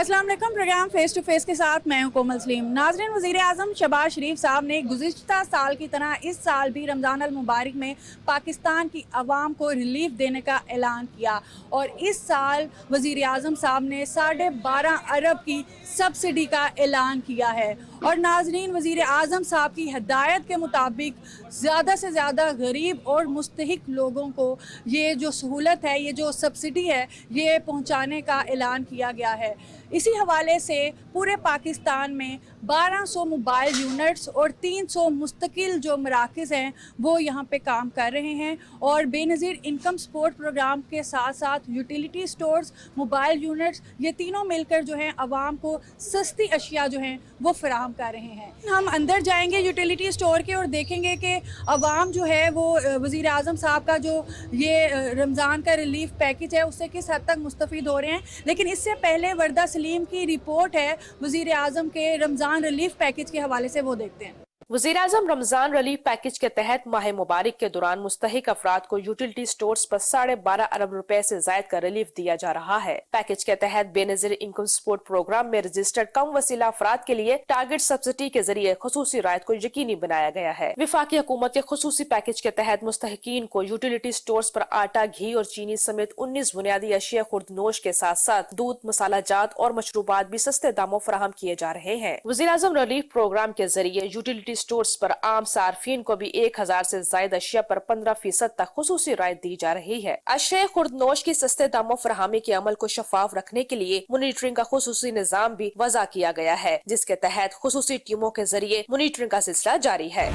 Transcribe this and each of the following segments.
अस्सलाम वालेकुम। Programme face to face के साथ मैं हूं कोमल सलीम। नाज़रीन, वज़ीर आज़म शहबाज शरीफ साहब ने गुज़िश्ता साल की तरह इस साल भी रमज़ान अल मुबारक में पाकिस्तान की आवाम को रिलीफ देने का ऐलान किया और इस साल वज़ीर आज़म साहब ने 12.5 अरब की सब्सिडी का ऐलान किया है। और नाज़रीन, वज़ीर आज़म साहब की हदायत के मुताबिक ज़्यादा से ज़्यादा गरीब और मुस्तहिक लोगों को ये जो सहूलत है, ये जो सब्सिडी है, ये पहुँचाने का ऐलान किया गया है। इसी हवाले से पूरे पाकिस्तान में 1200 मोबाइल यूनिट्स और 300 मुस्तकिल जो मराकज़ हैं वो यहाँ पे काम कर रहे हैं और बेनज़ीर इनकम सपोर्ट प्रोग्राम के साथ साथ यूटिलिटी स्टोर्स, मोबाइल यूनिट्स, ये तीनों मिलकर जो हैं आवाम को सस्ती अशिया जो हैं वो फराहम कर रहे हैं। हम अंदर जाएंगे यूटिलिटी स्टोर के और देखेंगे कि आवाम जो है वो वज़ीर आज़म साहब का जो ये रमज़ान का रिलीफ पैकेज है उससे किस हद तक मुस्तफ़ीद हो रहे हैं। लेकिन इससे पहले वर्दा सलीम की रिपोर्ट है वज़ीर आज़म के रमज़ान रिलीफ पैकेज के हवाले से, वो देखते हैं। वज़ीर आज़म रमजान रिलीफ पैकेज के तहत माह मुबारक के दौरान मुस्तहिक अफराद को यूटिलिटी स्टोर्स पर 12.5 अरब रुपए से जायद का रिलीफ दिया जा रहा है। पैकेज के तहत बेनज़ीर इनकम सपोर्ट प्रोग्राम में रजिस्टर्ड कम वसीला अफराद के लिए टारगेट सब्सिडी के जरिए खुसूसी रायत को यकीनी बनाया गया है। विफाकी हुकूमत के खुसूसी पैकेज के तहत मुस्तहिकीन को यूटिलिटी स्टोर्स पर आटा, घी और चीनी समेत 19 बुनियादी अशिया खुर्दनोश के साथ साथ दूध, मसाला जात और मशरूबात भी सस्ते दामों फराहम किए जा रहे हैं। वज़ीर आज़म रिलीफ प्रोग्राम के जरिए यूटिलिटी स्टोर्स पर आम सार्फिन को भी 1000 से ज्यादा अशिया पर 15% तक खुसूसी रायत दी जा रही है। अशिया खुर्दनोश की सस्ते दामों फराहमी के अमल को शफाफ रखने के लिए मॉनिटरिंग का खुसूसी निजाम भी वज़ा किया गया है, जिसके तहत खुसूसी टीमों के जरिए मॉनिटरिंग का सिलसिला जारी है।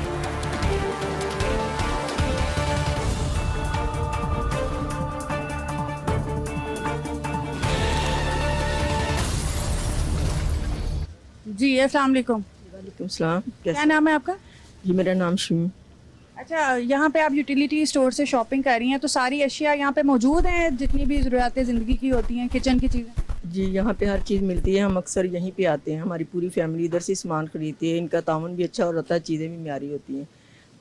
जी, अस्सलाम वालेकुम। वालेकुम सलाम। क्या नाम है आपका? जी, मेरा नाम शमी। अच्छा, यहाँ पे आप यूटिलिटी स्टोर से शॉपिंग कर रही हैं तो सारी अशिया यहाँ पे मौजूद हैं, जितनी भी ज़रूरतें ज़िंदगी की होती हैं, किचन की चीज़ें? जी, यहाँ पे हर चीज़ मिलती है। हम अक्सर यहीं पे आते हैं, हमारी पूरी फैमिली इधर से सामान खरीदती है। इनका ताउन भी अच्छा होता है, चीज़ें भी म्यारी होती हैं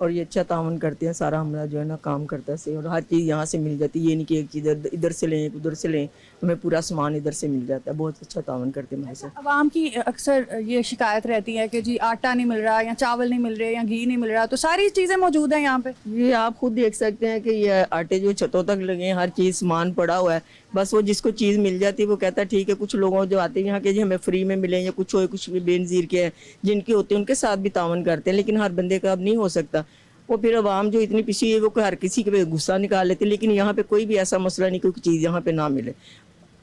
और ये अच्छा ताउन करते हैं। सारा हमारा जो है ना काम करता से और हर चीज़ यहाँ से मिल जाती है। ये नहीं कि एक चीज़ इधर से लें, उधर से लें, हमें पूरा सामान इधर से मिल जाता है। बहुत अच्छा ताउन करते हैं हमारे साथ। आवाम की अक्सर ये शिकायत रहती है कि जी आटा नहीं मिल रहा या चावल नहीं मिल रहे या घी नहीं मिल रहा, तो सारी चीज़ें मौजूद हैं यहाँ पे। ये आप खुद देख सकते हैं कि ये आटे जो छतों तक लगे हैं, हर चीज़ सामान पड़ा हुआ है। बस वो जिसको चीज़ मिल जाती है वो कहता है ठीक है। कुछ लोगों जो आते हैं यहाँ के जी हमें फ्री में मिले या कुछ हो, कुछ भी बेनज़ीर के हैं जिनके होते हैं उनके साथ भी तावन करते हैं, लेकिन हर बंदे का अब नहीं हो सकता। वो फिर आवाम जो इतनी पिछड़ी है वो हर किसी के गुस्सा निकाल लेते, लेकिन यहाँ पे कोई भी ऐसा मसला नहीं कोई चीज़ यहाँ पे ना मिले।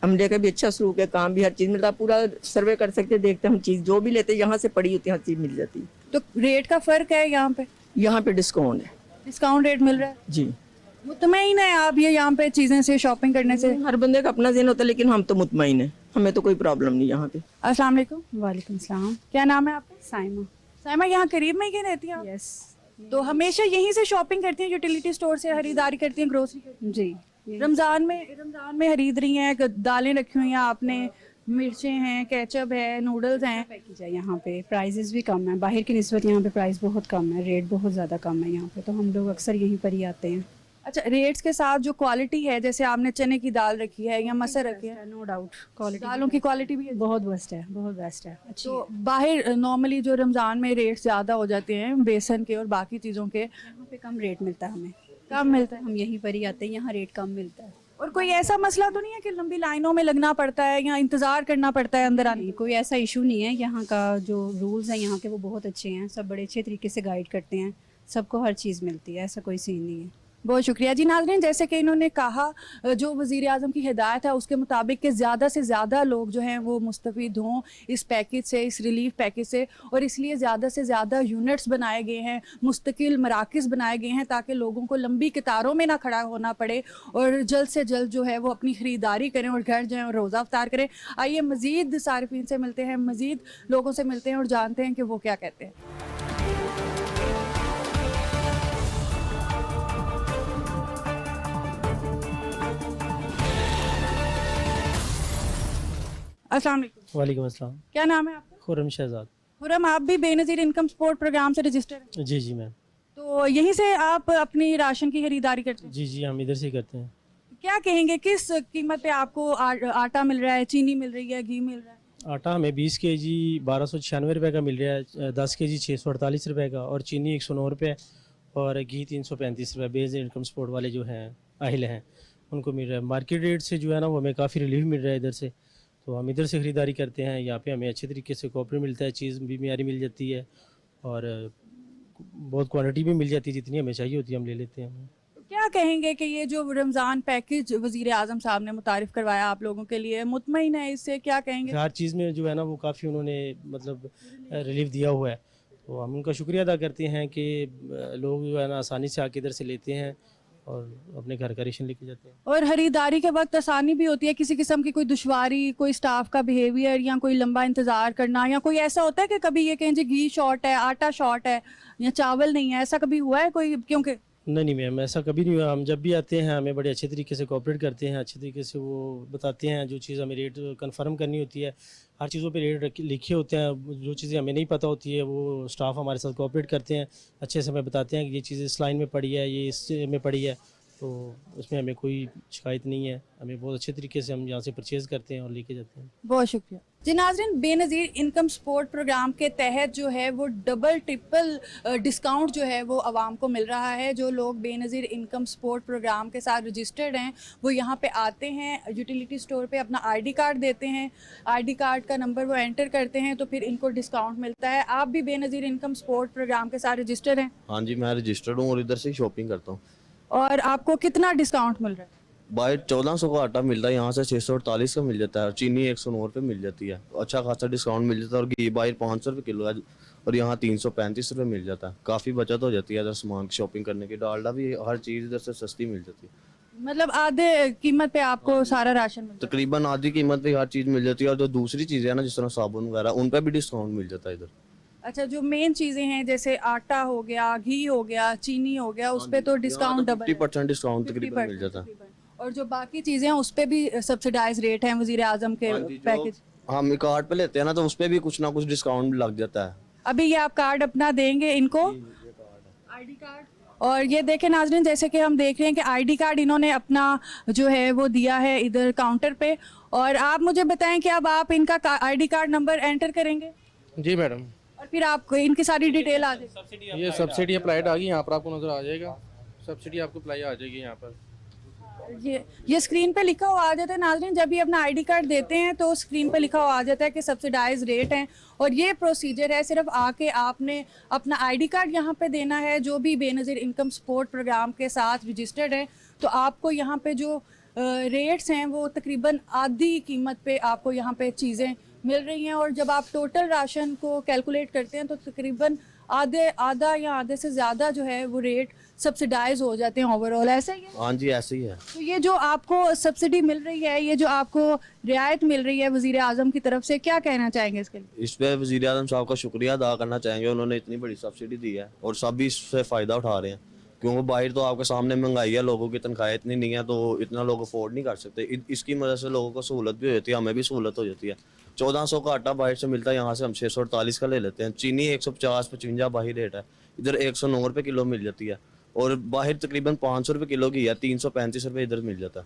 अमले का भी अच्छा सलूक है, काम भी हर चीज़ मिलता है। पूरा सर्वे कर सकते हैं, देखते हैं हम चीज़ जो भी लेते हैं यहाँ से पड़ी होती है, हर चीज़ मिल जाती है। तो रेट का फ़र्क है यहाँ पे? यहाँ पे डिस्काउंट है। डिस्काउंट रेट मिल रहा है जी। मुतमईन है आप ये यहाँ पे चीज़ें से शॉपिंग करने से? हर बंदे का अपना ज़हन होता है, लेकिन हम तो मुतमईन है, हमें तो कोई प्रॉब्लम नहीं यहाँ पे। अस्सलाम वालेकुम। वालेकुम सलाम। क्या नाम है आपका? साइमा। साइमा, यहाँ करीब में ही रहती हैं आप? यस। तो हमेशा यहीं से शॉपिंग करती हैं, यूटिलिटी स्टोर से खरीदारी करती हैं, ग्रोसरी करती हैं? जी। रमज़ान में खरीद रही हैं, दालें रखी हुई हैं आपने, मिर्चें हैं, केचप है, नूडल्स हैं। पैकेज है यहाँ पे, प्राइजेस भी कम है। बाहर की निस्बत यहाँ पे प्राइस बहुत कम है, रेट बहुत ज़्यादा कम है यहाँ पे, तो हम लोग अक्सर यहीं पर ही आते हैं। अच्छा, रेट्स के साथ जो क्वालिटी है, जैसे आपने चने की दाल रखी है या मसर रखी है, नो डाउट क्वालिटी, दालों की क्वालिटी भी है बहुत बेस्ट है, बहुत बेस्ट है, अच्छी तो है। बाहर नॉर्मली जो रमज़ान में रेट्स ज़्यादा हो जाते हैं बेसन के और बाकी चीज़ों के, यहाँ पे कम रेट मिलता है हमें, कम मिलता है। हम यहीं पर ही आते हैं, यहाँ रेट कम मिलता है। और कोई ऐसा मसला तो नहीं है कि लंबी लाइनों में लगना पड़ता है या इंतज़ार करना पड़ता है अंदर आने? नहीं, कोई ऐसा इशू नहीं है। यहाँ का जो रूल्स हैं यहाँ के वो बहुत अच्छे हैं, सब बड़े अच्छे तरीके से गाइड करते हैं, सबको हर चीज़ मिलती है, ऐसा कोई सीन नहीं है। बहुत शुक्रिया जी। नाज़रीन, जैसे कि इन्होंने कहा, जो वज़ीर आज़म की हिदायत है उसके मुताबिक कि ज़्यादा से ज़्यादा लोग जो हैं वो मुस्तफ़ीद हों इस पैकेज से, इस रिलीफ पैकेज से, और इसलिए ज़्यादा से ज़्यादा यूनिट्स बनाए गए हैं, मुस्तकिल मराकज़ बनाए गए हैं ताकि लोगों को लंबी कतारों में ना खड़ा होना पड़े और जल्द से जल्द जो है वो अपनी ख़रीदारी करें और घर जाएँ और रोज़ा अफ्तार करें। आइए मज़ीद सारिफीन से मिलते हैं, मज़ीद लोगों से मिलते हैं और जानते हैं कि वो क्या कहते हैं। अस्सलाम वालेकुम। वालेकुम अस्सलाम। क्या नाम है आपका? खुर्रम शहजाद। खुर्रम, आप भी बेनज़ीर इनकम सपोर्ट प्रोग्राम से रजिस्टर हैं? जी जी मैम। तो यहीं से आप अपनी राशन की खरीदारी करते हैं? जी जी, हम इधर से ही करते हैं। क्या कहेंगे, किस कीमत पे आपको आटा मिल रहा है, चीनी मिल रही है, घी मिल रहा है? आटा हमें 20 केजी 1296 रुपये का मिल रहा है, 10 केजी 648 रुपये का, और चीनी 109 रुपये, और घी 335 रुपये। बेस्ड इनकम सपोर्ट वाले जो हैं आहिल हैं उनको मिल रहा है। मार्केट रेट से जो है ना वो हमें काफ़ी रिलीफ मिल रहा है इधर से, तो हम इधर से ख़रीदारी करते हैं। यहाँ पे हमें अच्छे तरीके से कॉपरेट मिलता है, चीज़ भी मियारी मिल जाती है, और बहुत क्वांटिटी भी मिल जाती है, जितनी हमें चाहिए होती है हम ले लेते हैं। क्या कहेंगे कि ये जो रमज़ान पैकेज वज़ीर आज़म साहब ने मुतारिफ़ करवाया आप लोगों के लिए, मुतमईन है इससे? क्या कहेंगे? हर चीज़ में जो है ना वो काफ़ी उन्होंने मतलब रिलीफ दिया हुआ है, तो हम उनका शुक्रिया अदा करते हैं कि लोग जो है ना आसानी से आके इधर से लेते हैं और अपने घर का रेशन लेके जाते हैं। और ख़रीदारी के वक्त आसानी भी होती है? किसी किस्म की कोई दुश्वारी, कोई स्टाफ का बिहेवियर या कोई लंबा इंतज़ार करना, या कोई ऐसा होता है कि कभी ये कहें जी घी शॉर्ट है, आटा शॉर्ट है या चावल नहीं है, ऐसा कभी हुआ है कोई? क्योंकि नहीं मैम, ऐसा कभी नहीं हुआ। हम जब भी आते हैं हमें बड़े अच्छे तरीके से कोऑपरेट करते हैं, अच्छे तरीके से वो बताते हैं जो चीज़ हमें रेट कंफर्म करनी होती है। हर चीज़ों पे रेट लिखे होते हैं, जो चीज़ें हमें नहीं पता होती है वो स्टाफ हमारे साथ कोऑपरेट करते हैं, अच्छे से हमें बताते हैं कि ये चीज़ इस लाइन में पड़ी है, ये इस में पड़ी है, तो उसमें हमें कोई शिकायत नहीं है। हमें बहुत अच्छे तरीके से हम यहाँ से परचेज़ करते हैं और लेके जाते हैं। बहुत शुक्रिया जी। नाज़रीन, बेनज़ीर इनकम सपोर्ट प्रोग्राम के तहत जो है वो डबल ट्रिपल डिस्काउंट जो है वो आवाम को मिल रहा है। जो लोग बेनज़ीर इनकम सपोर्ट प्रोग्राम के साथ रजिस्टर्ड हैं वो यहाँ पे आते हैं, यूटिलिटी स्टोर पे अपना आईडी कार्ड देते हैं, आईडी कार्ड का नंबर वो एंटर करते हैं तो फिर इनको डिस्काउंट मिलता है। आप भी बेनज़ीर इनकम सपोर्ट प्रोग्राम के साथ रजिस्टर्ड हैं? हाँ जी, मैं रजिस्टर्ड हूँ और इधर से शॉपिंग करता हूँ। और आपको कितना डिस्काउंट मिल रहा है? बाहर 1400 का आटा मिलता है, यहाँ से 648 का मिल जाता है, और चीनी 109 रुपये मिल जाती है। अच्छा खासा डिस्काउंट मिल जाता है, और घी बाहर 500 रुपये किलो है और यहाँ 335 रुपये मिल जाता है। काफ़ी बचत हो जाती है इधर सामान की शॉपिंग करने की। डालडा भी, हर चीज़ इधर से सस्ती मिल जाती है। मतलब आधे कीमत पे आपको सारा राशन मिलता तकरीबन आधी कीमत पे हर चीज़ मिल जाती है, और जो दूसरी चीज़ें हैं ना जिस तरह साबुन वगैरह, उन पर भी डिस्काउंट मिल जाता है इधर। है? अच्छा, जो मेन चीज़ें हैं जैसे आटा हो गया, घी हो गया, चीनी हो गया, उस पे तो डिस्काउंट डबल 50% डिस्काउंट तकरीबन मिल जाता है। और जो बाकी चीज़ें हैं उस पे भी सब्सिडाइज रेट है वज़ीर आज़म के पैकेज? हम कार्ड पे लेते हैं ना तो उस पर भी कुछ ना कुछ डिस्काउंट लग जाता है। अभी ये आप कार्ड अपना देंगे इनको, आईडी कार्ड? और ये देखें नाज़रीन, जैसे कि हम देख रहे हैं कि आईडी कार्ड इन्होंने अपना जो है वो दिया है इधर काउंटर पे। और आप मुझे बताएं कि अब आप इनका आईडी कार्ड नंबर एंटर करेंगे? जी मैडम, और फिर आपको इनकी सारी डिटेल आ जाएगी। ये सब्सिडी अप्लाइड आ गई, यहाँ पर आपको नज़र आ जाएगा। सब्सिडी आपको अप्लाई आ जाएगी यहाँ पर। ये स्क्रीन पे लिखा हुआ आ जाता है नाज़रीन। जब भी अपना आईडी कार्ड देते हैं तो स्क्रीन पे लिखा हुआ आ जाता है कि सब्सिडाइज रेट हैं। और ये प्रोसीजर है, सिर्फ आके आपने अपना आईडी कार्ड यहाँ पे देना है। जो भी बेनज़ीर इनकम सपोर्ट प्रोग्राम के साथ रजिस्टर्ड है तो आपको यहाँ पे जो रेट्स हैं वो तकरीबन आधी कीमत पे आपको यहाँ पे चीज़ें मिल रही हैं। और जब आप टोटल राशन को कैलकुलेट करते हैं तो तकरीबन आधा या आधे से ज़्यादा जो है वो रेट सब्सिडाइज हो जाते हैं ओवरऑल। ऐसा ही है? हाँ जी, ऐसे ही है। तो ये जो आपको सब्सिडी मिल रही है, ये जो आपको रियायत मिल रही है वज़ीर आज़म की तरफ से, क्या कहना चाहेंगे इसके लिए? इस पे वज़ीर आज़म साहब का शुक्रिया अदा करना चाहेंगे। उन्होंने इतनी बड़ी सब्सिडी दी है और सब भी इससे फ़ायदा उठा रहे हैं, क्योंकि बाहर तो आपके सामने महंगाई है, लोगों की तनख्वाहें इतनी नहीं है, तो इतना लोग अफोर्ड नहीं कर सकते। इसकी वजह से लोगों को सहूलत भी हो जाती है, हमें भी सहूलत हो जाती है। 1400 का आटा बाहर से मिलता है, यहाँ से हम 648 का ले लेते हैं। चीनी 150-55 बाहर रेट है, इधर 109 रुपये किलो मिल जाती है। और बाहर तकरीबन 500 रुपये किलो की है, 335 रुपये इधर मिल जाता है।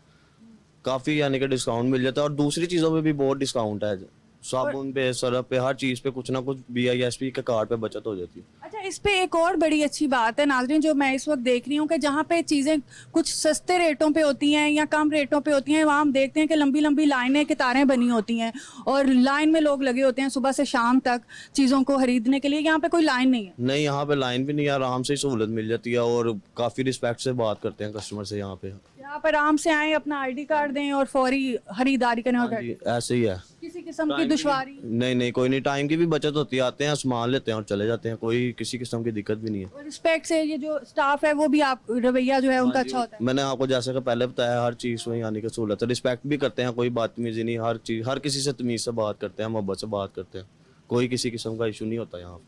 काफ़ी यानी कि डिस्काउंट मिल जाता है। और दूसरी चीज़ों पे भी बहुत डिस्काउंट है, साबुन पे, सरफ पे, हर चीज़ पे कुछ ना कुछ BISP के कार्ड पे बचत हो जाती है। अच्छा, इस पे एक और बड़ी अच्छी बात है नाज़रीन जो मैं इस वक्त देख रही हूँ कि जहाँ पे चीज़ें कुछ सस्ते रेटों पे होती हैं या कम रेटों पे होती हैं, वहाँ हम देखते हैं कि लंबी लंबी लाइनें, कतारें बनी होती हैं और लाइन में लोग लगे होते हैं सुबह से शाम तक चीज़ों को खरीदने के लिए। यहाँ पे कोई लाइन नहीं है? नहीं, यहाँ पे लाइन भी नहीं है, आराम से सहूलत मिल जाती है और काफ़ी रिस्पेक्ट से बात करते हैं कस्टमर से। यहाँ पे यहाँ पर आराम से आए, अपना आईडी कार्ड दें और फौरी खरीदारी करें। और जी, ऐसे ही है। किसी किस्म की दुश्वारी नहीं, कोई नहीं, टाइम की भी बचत होती है। आते हैं, सामान लेते हैं और चले जाते हैं, कोई किसी किस्म की दिक्कत भी नहीं है। और रिस्पेक्ट से ये जो स्टाफ है वो भी, आप रवैया जो है उनका अच्छा होता है? मैंने आपको जैसे कि पहले बताया, हर चीज़ में यानी कि सहूलत है, रिस्पेक्ट भी करते हैं, कोई बदतमीजी नहीं, हर चीज़, हर किसी से तमीज़ से बात करते हैं, मोहब्बत से बात करते हैं, कोई किसी किस्म का इशू नहीं होता यहाँ।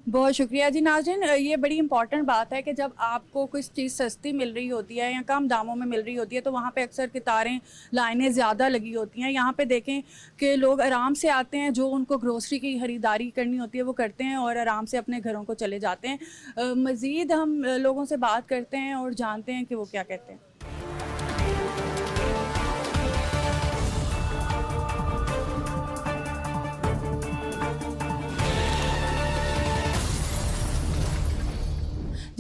बहुत शुक्रिया जी। नाज़रीन, ये बड़ी इंपॉर्टेंट बात है कि जब आपको कोई चीज़ सस्ती मिल रही होती है या कम दामों में मिल रही होती है तो वहाँ पे अक्सर कतारें, लाइनें ज़्यादा लगी होती हैं। यहाँ पे देखें कि लोग आराम से आते हैं, जो उनको ग्रोसरी की ख़रीदारी करनी होती है वो करते हैं और आराम से अपने घरों को चले जाते हैं। मज़ीद हम लोगों से बात करते हैं और जानते हैं कि वो क्या कहते हैं।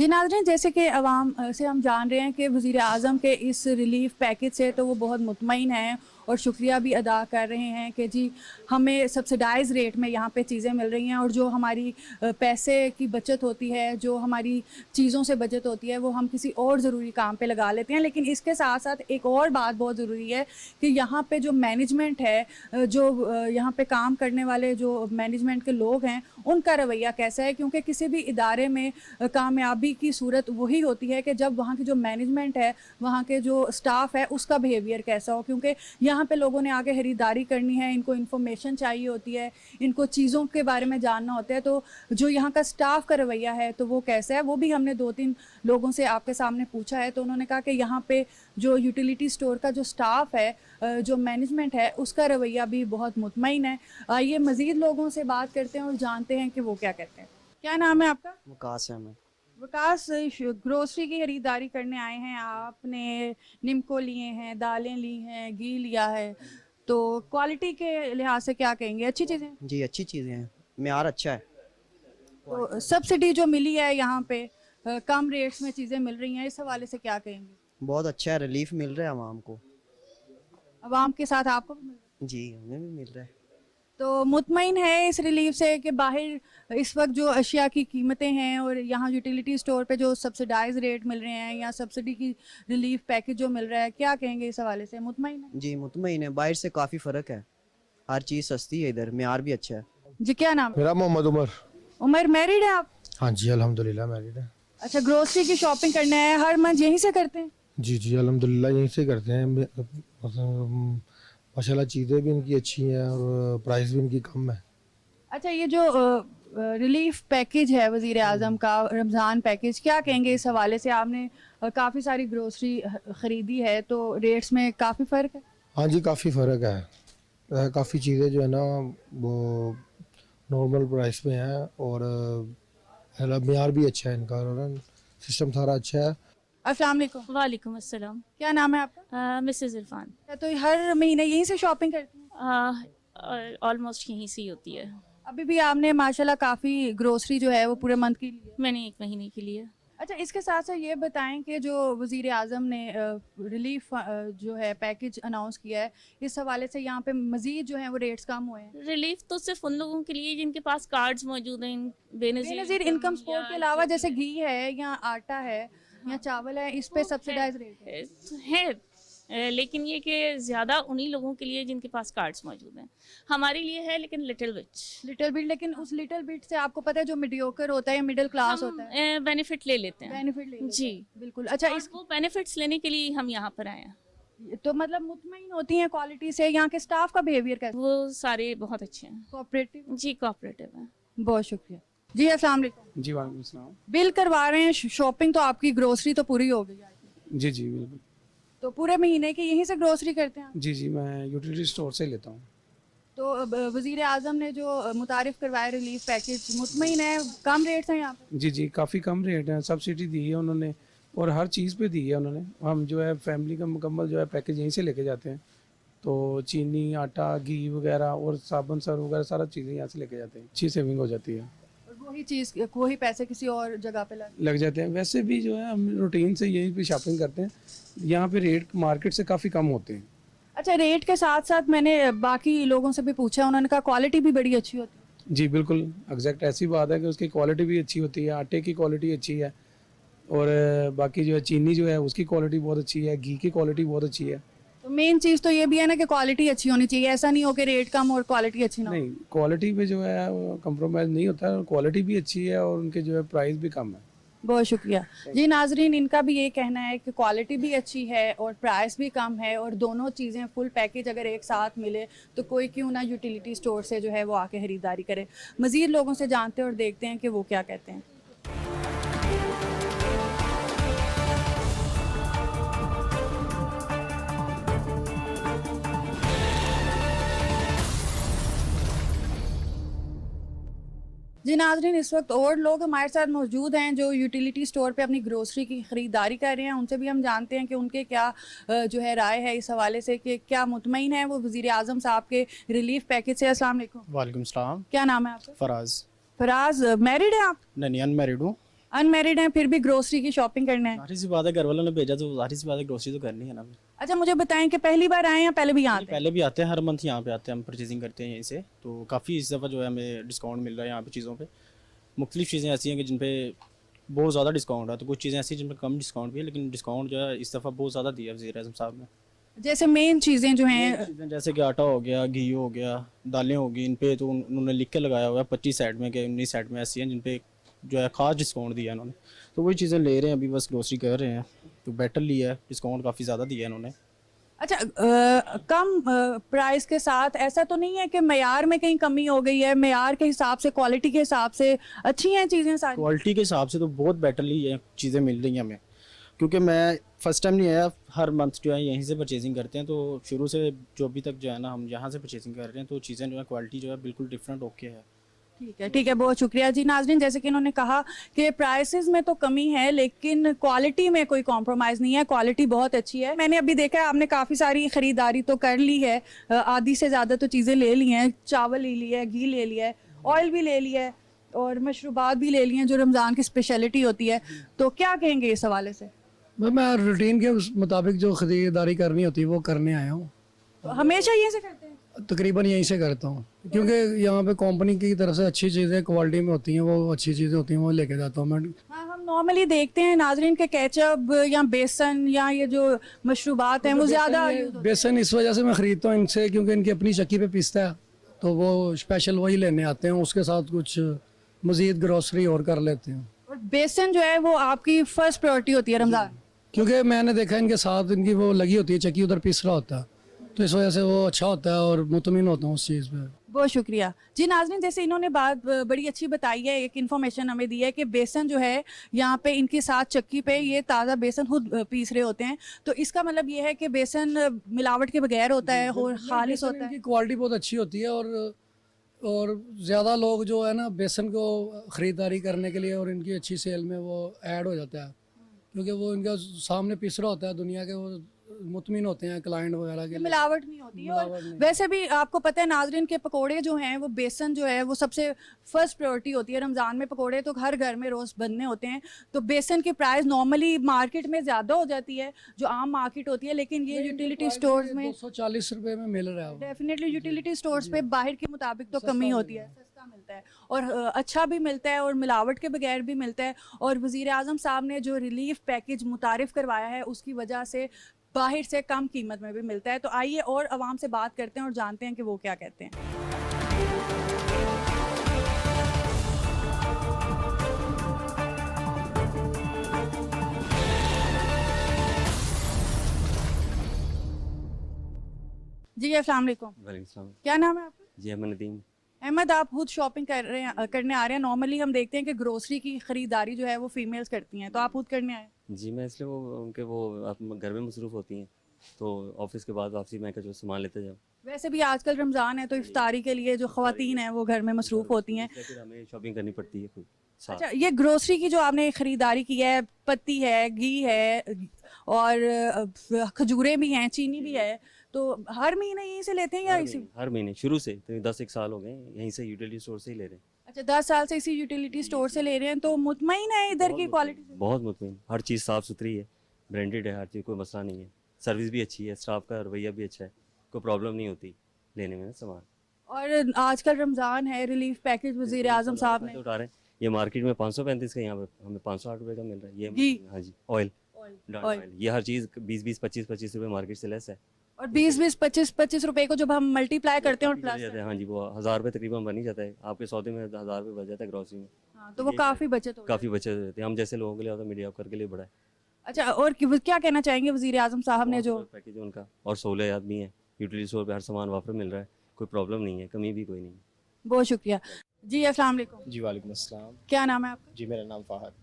जी नाज़रीन, जैसे कि अवाम से हम जान रहे हैं कि वज़ीर आज़म के इस रिलीफ पैकेज से तो वो बहुत मुतमईन हैं और शुक्रिया भी अदा कर रहे हैं कि जी हमें सब्सिडाइज़ रेट में यहाँ पे चीज़ें मिल रही हैं और जो हमारी पैसे की बचत होती है, जो हमारी चीज़ों से बचत होती है, वो हम किसी और ज़रूरी काम पे लगा लेते हैं। लेकिन इसके साथ साथ एक और बात बहुत ज़रूरी है कि यहाँ पे जो मैनेजमेंट है, जो यहाँ पे काम करने वाले जो मैनेजमेंट के लोग हैं, उनका रवैया कैसा है, क्योंकि किसी भी इदारे में कामयाबी की सूरत वही होती है कि जब वहाँ की जो मैनेजमेंट है, वहाँ के जो स्टाफ है, उसका बिहेवियर कैसा हो। क्योंकि यहाँ पे लोगों ने आके खरीदारी करनी है, इनको इन्फॉर्मेशन चाहिए होती है, इनको चीज़ों के बारे में जानना होता है, तो जो यहाँ का स्टाफ का रवैया है तो वो कैसा है, वो भी हमने 2-3 लोगों से आपके सामने पूछा है। तो उन्होंने कहा कि यहाँ पे जो यूटिलिटी स्टोर का जो स्टाफ है, जो मैनेजमेंट है, उसका रवैया भी बहुत मुतमईन है। आइए मज़ीद लोगों से बात करते हैं और जानते हैं कि वो क्या कहते हैं। क्या नाम है आपका? विकास है हमें। विकास, ग्रोसरी की खरीदारी करने आए हैं, आपने निम्को लिए हैं, दालें ली हैं, घी लिया है, तो क्वालिटी के लिहाज से क्या कहेंगे? अच्छी चीज़ें? जी अच्छी चीज़ें हैं, मेयार अच्छा है। तो सब्सिडी जो मिली है यहाँ पे, कम रेट्स में चीज़ें मिल रही हैं, इस हवाले से क्या कहेंगे? बहुत अच्छा है, रिलीफ मिल रहा है आवाम को। अवाम के साथ आपको भी मिल रहा है? जी हमें भी मिल रहा है। तो मुतमईन है इस रिलीफ से कि बाहर इस वक्त जो अशिया की कीमतें हैं और यहाँ यूटिलिटी स्टोर पे जो सब्सिडाइज रेट मिल रहे हैं या सब्सिडी की रिलीफ पैकेज जो मिल रहा है, क्या कहेंगे इस हवाले से? मुतमईन है? जी मुतमईन है, बाहर से काफ़ी फ़र्क है, हर चीज़ सस्ती है इधर, मेयार भी अच्छा है। जी क्या नाम है? मेरा मोहम्मद उमर। उमर, मैरिड है आप? हाँ जी अल्हम्दुलिल्लाह मैरिड है। अच्छा, ग्रोसरी की शॉपिंग करना है, हर मंथ यहीं से करते हैं? जी जी अल्हम्दुलिल्लाह यहीं से करते हैं। माशाल्लाह चीज़ें भी इनकी अच्छी हैं और प्राइस भी इनकी कम है। अच्छा, ये जो रिलीफ पैकेज है वज़ीर आज़म का, रमज़ान पैकेज, क्या कहेंगे इस हवाले से? आपने काफ़ी सारी ग्रोसरी ख़रीदी है, तो रेट्स में काफ़ी फ़र्क है? हाँ जी काफ़ी फ़र्क है, काफ़ी चीज़ें जो है ना वो नॉर्मल प्राइस में हैं और मेयार भी अच्छा है इनका, और सिस्टम सारा अच्छा है। अस्सलाम वालेकुम। वालेकुम अस्सलाम। क्या नाम है आपका? मिसेस इरफान। तो हर महीने यहीं से शॉपिंग करती हैं? ऑलमोस्ट यहीं से ही होती है। अभी भी आपने माशाल्लाह काफ़ी ग्रोसरी जो है वो पूरे मंथ की ली है? मैंने 1 महीने के लिए। अच्छा, इसके साथ साथ ये बताएं कि जो वज़ीर आज़म ने रिलीफ जो है पैकेज अनाउंस किया है, इस हवाले से यहाँ पे मज़ीद जो है वो रेट्स कम हुए हैं? रिलीफ तो सिर्फ उन लोगों के लिए जिनके पास कार्ड्स मौजूद हैं, बेनज़ीर इनकम सपोर्ट के अलावा, जैसे घी है या आटा है या चावल है, इस पे सब्सिडाइज रेट है। लेकिन ये कि ज़्यादा उन्हीं लोगों के लिए जिनके पास कार्ड्स मौजूद हैं। हमारे लिए है लेकिन लिटिल बिट। लेकिन उस लिटिल बिट से आपको पता है जो मीडियोकर होता है या मिडिल क्लास होता है, बेनिफिट ले लेते हैं। बेनिफिट ले लेते हैं। जी बिल्कुल। अच्छा, इसको बेनिफिट्स लेने के लिए हम यहाँ पर आए हैं। तो मतलब मुतमईन होती हैं क्वालिटी से? यहाँ के स्टाफ का बिहेवियर कैसा? वो सारे बहुत अच्छे हैं, कोऑपरेटिव? जी कोऑपरेटिव है। बहुत शुक्रिया जी। अस्सलाम वालेकुम। जी वालेकुम सलाम। बिल करवा रहे हैं, शॉपिंग तो आपकी ग्रोसरी तो पूरी हो गई है? जी जी बिल्कुल। तो पूरे महीने की यहीं से ग्रोसरी करते हैं आप? जी जी मैं यूटिलिटी स्टोर से लेता हूँ। तो वज़ीर आज़म ने जो मुतारिफ करवाया रिलीफ पैकेज, मुतमईन है? कम रेट्स हैं यहाँ पे? जी जी काफ़ी कम रेट है, सब्सिडी दी है उन्होंने और हर चीज़ पे दी है उन्होंने। हम जो है फैमिली का मुकम्मल जो है पैकेज यहीं से लेके जाते हैं, तो चीनी, आटा, घी वगैरह और साबुन सर्फ वगैरह सारा चीज़ें यहाँ से लेके जाते हैं। अच्छी सेविंग हो जाती है, वही चीज़, वही पैसे किसी और जगह पे लग जाते हैं। वैसे भी जो है हम रूटीन से यहीं पे शॉपिंग करते हैं, यहाँ पे रेट मार्केट से काफ़ी कम होते हैं। अच्छा, रेट के साथ साथ मैंने बाकी लोगों से भी पूछा, उन्होंने कहा क्वालिटी भी बड़ी अच्छी होती है। जी बिल्कुल एग्जैक्ट ऐसी बात है कि उसकी क्वालिटी भी अच्छी होती है, आटे की क्वालिटी अच्छी है और बाकी जो है चीनी जो है उसकी क्वालिटी बहुत अच्छी है, घी की क्वालिटी बहुत अच्छी है। तो मेन चीज़ तो ये भी है ना कि क्वालिटी अच्छी होनी चाहिए, ऐसा नहीं हो कि रेट कम और क्वालिटी अच्छी ना हो। नहीं, क्वालिटी पे जो है कंप्रोमाइज़ नहीं होता है, क्वालिटी भी अच्छी है और उनके जो है प्राइस भी कम है। बहुत शुक्रिया जी। नाजरीन, इनका भी ये कहना है कि क्वालिटी भी अच्छी है और प्राइस भी कम है और दोनों चीज़ें फुल पैकेज अगर एक साथ मिले तो कोई क्यों ना यूटिलिटी स्टोर से जो है वो आके खरीदारी करे। मज़ीद लोगों से जानते हैं और देखते हैं कि वो क्या कहते हैं। जी नाज़रीन, इस वक्त और लोग हमारे साथ मौजूद हैं जो यूटिलिटी स्टोर पे अपनी ग्रोसरी की ख़रीदारी कर रहे हैं। उनसे भी हम जानते हैं कि उनके क्या जो है राय है इस हवाले से कि क्या मुतमईन है वो वज़ीर आज़म साहब के रिलीफ पैकेज से। अस्सलाम वालेकुम। वालेकुम सलाम। क्या नाम है आपका? फराज। फराज, मैरिड है आप? नहीं अनमैरिड हूँ। अनमैरिड हैं फिर भी ग्रोसरी की शॉपिंग करना है। जाहिर सी बात है, घर वालों ने भेजा तो जाहिर सी बात है ग्रोसरी तो करनी है ना। अच्छा मुझे बताएं कि पहली बार आए या पहले भी यहाँ आते हैं? पहले भी आते हैं, हर मंथ यहाँ पे आते हैं, हम परचेजिंग करते हैं यहीं से। तो काफ़ी इस दफ़ा जो है हमें डिस्काउंट मिल रहा है यहाँ पे चीज़ों पे। मुख्तलिफ चीज़ें ऐसी हैं कि जिन पे बहुत ज़्यादा डिस्काउंट है, तो कुछ चीज़ें ऐसी जिन पर कम डिस्काउंट भी है, लेकिन डिस्काउंट जो है इस दफ़ा बहुत ज़्यादा दिया है वज़ीर-ए-आज़म साहब ने। जैसे मेन चीज़ें जो हैं, चीज़ें जैसे कि आटा हो गया, घी हो गया, दालें होगी, इन पे तो उन्होंने लिख के लगाया हुआ है 25 साइड में कि 19 साइड में ऐसी हैं जिन पे जो है ख़ास डिस्काउंट दिया है उन्होंने। तो वही चीज़ें ले रहे हैं, अभी बस ग्रोसरी कर रहे हैं। तो बेटर लिया है, डिस्काउंट काफ़ी ज़्यादा दिया है उन्होंने। अच्छा कम प्राइस के साथ ऐसा तो नहीं है कि मयार में कहीं कमी हो गई है? मयार के हिसाब से, क्वालिटी के हिसाब से अच्छी हैं चीज़ें सारी? क्वालिटी के हिसाब से तो बहुत बेटरली ये चीज़ें मिल रही हैं हमें, क्योंकि मैं फ़र्स्ट टाइम नहीं आया, हर मंथ जो है यहीं से परचेजिंग करते हैं। तो शुरू से जो अभी तक जो है ना हम यहाँ से परचेजिंग कर रहे हैं, तो चीज़ें जो है क्वालिटी जो है बिल्कुल डिफरेंट ओके है। ठीक है, बहुत शुक्रिया जी। नाज़रीन, जैसे कि इन्होंने कहा कि प्राइसेस में तो कमी है लेकिन क्वालिटी में कोई कॉम्प्रोमाइज़ नहीं है, क्वालिटी बहुत अच्छी है। मैंने अभी देखा है आपने काफ़ी सारी ख़रीदारी तो कर ली है, आधी से ज़्यादा तो चीज़ें ले ली हैं। चावल ले लिया है, घी ले लिया है, ऑयल भी ले लिया है और मशरूबात भी ले लिए हैं जो रमज़ान की स्पेशलिटी होती है। तो क्या कहेंगे इस हवाले से? मैं रूटीन के मुताबिक जो ख़रीदारी करनी होती है वो करने आया हूँ। तो हमेशा यहीं से करते हैं? तकरीबन यहीं से करता हूँ, क्योंकि यहाँ पे कंपनी की तरफ से अच्छी चीज़ें क्वालिटी में होती हैं, वो अच्छी चीज़ें होती हैं, वो लेके जाता हूँ मैं। हाँ, हम नॉर्मली देखते हैं नाजरीन के केचप या बेसन या ये जो मशरूबात हैं वो ज़्यादा बेसन इस वजह से मैं ख़रीदता हूँ इनसे, क्योंकि इनकी अपनी चक्की पे पीसता है, तो वो स्पेशल वही लेने आते हैं, उसके साथ कुछ मज़ीद ग्रोसरी और कर लेते हैं। और बेसन जो है वो आपकी फर्स्ट प्रायोरिटी होती है रमज़ान? क्योंकि मैंने देखा इनके साथ इनकी वो लगी होती है चक्की, उधर पीस रहा होता है, तो इस वजह से वो अच्छा होता है और मुतमिन होता हूँ उस चीज़ पे। बहुत शुक्रिया जी। नाज़रीन, जैसे इन्होंने बात बड़ी अच्छी बताई है, एक इन्फॉर्मेशन हमें दी है कि बेसन जो है यहाँ पे इनके साथ चक्की पे ये ताज़ा बेसन खुद पीस रहे होते हैं। तो इसका मतलब ये है कि बेसन मिलावट के बगैर होता है और खालिस होता है। इनकी क्वालिटी बहुत अच्छी होती है और ज़्यादा लोग जो है ना बेसन को ख़रीदारी करने के लिए और इनकी अच्छी सेल में वो ऐड हो जाता है, क्योंकि वो इनका सामने पिस रहा होता है दुनिया के, वो मुतमिन होते हैं क्लाइंट वगैरह के लिए। मिलावट नहीं होती है। और वैसे भी आपको पता है नाजरीन के पकोड़े जो हैं वो बेसन जो है वो सबसे फर्स्ट प्रायोरिटी होती है। रमज़ान में पकोड़े तो हर घर में रोज़ बनने होते हैं, तो बेसन की प्राइस नॉर्मली मार्केट में ज़्यादा हो जाती है जो आम मार्केट होती है, लेकिन ये यूटिलिटी स्टोर्स में 240 रुपए में मिल रहा है। डेफिनेटली यूटिलिटी स्टोर्स पे बाहर के मुताबिक तो कमी होती है, सस्ता मिलता है और अच्छा भी मिलता है और मिलावट के बगैर भी मिलता है। और वज़ीर आज़म साहब ने जो रिलीफ पैकेज मुतारिफ करवाया है उसकी वजह से बाहर से कम कीमत में भी मिलता है। तो आइए और आवाम से बात करते हैं और जानते हैं कि वो क्या कहते हैं। जी अस्सलाम वालेकुम। वालेकुम। क्या नाम है आपका? जी अहमद नदीम। अहमद, आप खुद शॉपिंग करने आ रहे हैं। नॉर्मली हम देखते हैं कि ग्रोसरी की खरीदारी जो है वो फीमेल्स करती हैं, तो आप खुद करने आए? जी मैं इसलिए वो घर में मसरूफ़ होती हैं, तो ऑफिस के बाद वापसी मैं जो सामान लेते जाऊँ। वैसे भी आजकल रमज़ान है तो इफ्तारी के लिए जो ख़वातीन हैं वो घर में मसरूफ़ होती हैं, फिर हमें शॉपिंग करनी पड़ती है खुद साथ। अच्छा, ये ग्रोसरी की जो आपने खरीदारी की है, पत्ती है, घी है और खजूरें भी हैं, चीनी भी है, तो हर महीने यहीं से लेते हैं या इसी? हर महीने शुरू से तो 10 एक साल हो गए यहीं से यूटिलिटी स्टोर से ही ले रहे हैं। अच्छा, 10 साल से इसी यूटिलिटी स्टोर से ले रहे हैं, तो मुतमईन है इधर की क्वालिटी से? बहुत मुतमिन, हर चीज़ साफ़ सुथरी है, ब्रांडेड है, हर चीज़ कोई मसला नहीं है, सर्विस भी अच्छी है, स्टाफ का रवैया भी अच्छा है, कोई प्रॉब्लम नहीं होती लेने में सामान। और आजकल रमज़ान है, रिलीफ पैकेज वज़ीर आज़म साहब ने उठा रहे हैं, ये मार्केट में 535 का, यहाँ पे हमें 508 रुपये का मिल रहा है। ये हाँ जी, ऑयल ये हर चीज़ 20-20 25-25 रुपये मार्केट से लेस है। और 20-20 25-25 रुपए को जब हम मल्टीप्लाई करते हैं और प्लस, हाँ जी, वो 1000 रुपये तकरीबन बन ही जाता है, आपके सौदे में 1000 रुपये बच जाता है ग्रॉसरी में। हाँ, तो वो काफ़ी बचत हो काफ़ी बचत होती है, हम जैसे लोगों के लिए होता है, मीडिया कर के लिए बड़ा है। अच्छा, और क्या कहना चाहेंगे वज़ीर आज़म साहब ने जो पैकेज उनका और सहूलियात भी हैं, यूटिलिटी स्टोर पे हर सामान वापस मिल रहा है, कोई प्रॉब्लम नहीं है, कमी भी कोई नहीं है। बहुत शुक्रिया जी। अस्सलाम वालेकुम। जी वालेकुम अस्सलाम। क्या नाम है आपका? जी मेरा नाम फ़हद।